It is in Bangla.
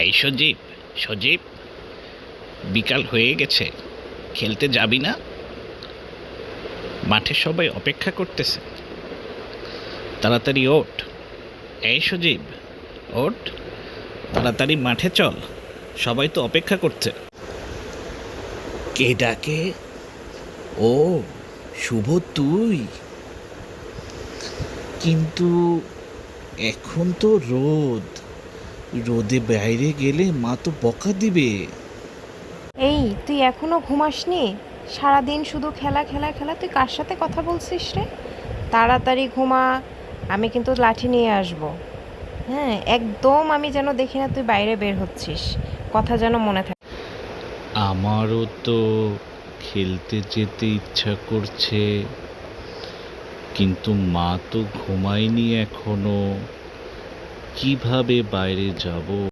এই সজীব, সজীব, বিকাল হয়ে গেছে, খেলতে যাবি না? মাঠে সবাই অপেক্ষা করতেছে, তাড়াতাড়ি ওঠ। এই সজীব, ওঠ, তাড়াতাড়ি মাঠে চল, সবাই তো অপেক্ষা করছে। কে ডাকে? ও, শুভ তুই? কিন্তু এখন তো রোদ, রোদে বাইরে গেলে মা তো বকা দিবে। এই তুই এখনো ঘুমাসনি? সারাদিন শুধু খেলা খেলা খেলা, তুই কার সাথে কথা বলছিস রে? তাড়াতাড়ি ঘুমা, আমি কিন্তু লাঠি নিয়ে আসব। হ্যাঁ, একদম আমি যেন দেখি না তুই বাইরে বের হচ্ছিস, কথা যেন মনে থাকে। আমারও তো খেলতে যেতে ইচ্ছা করছে, কিন্তু মা তো ঘুমায়নি এখনো, কিভাবে বাইরে যাব?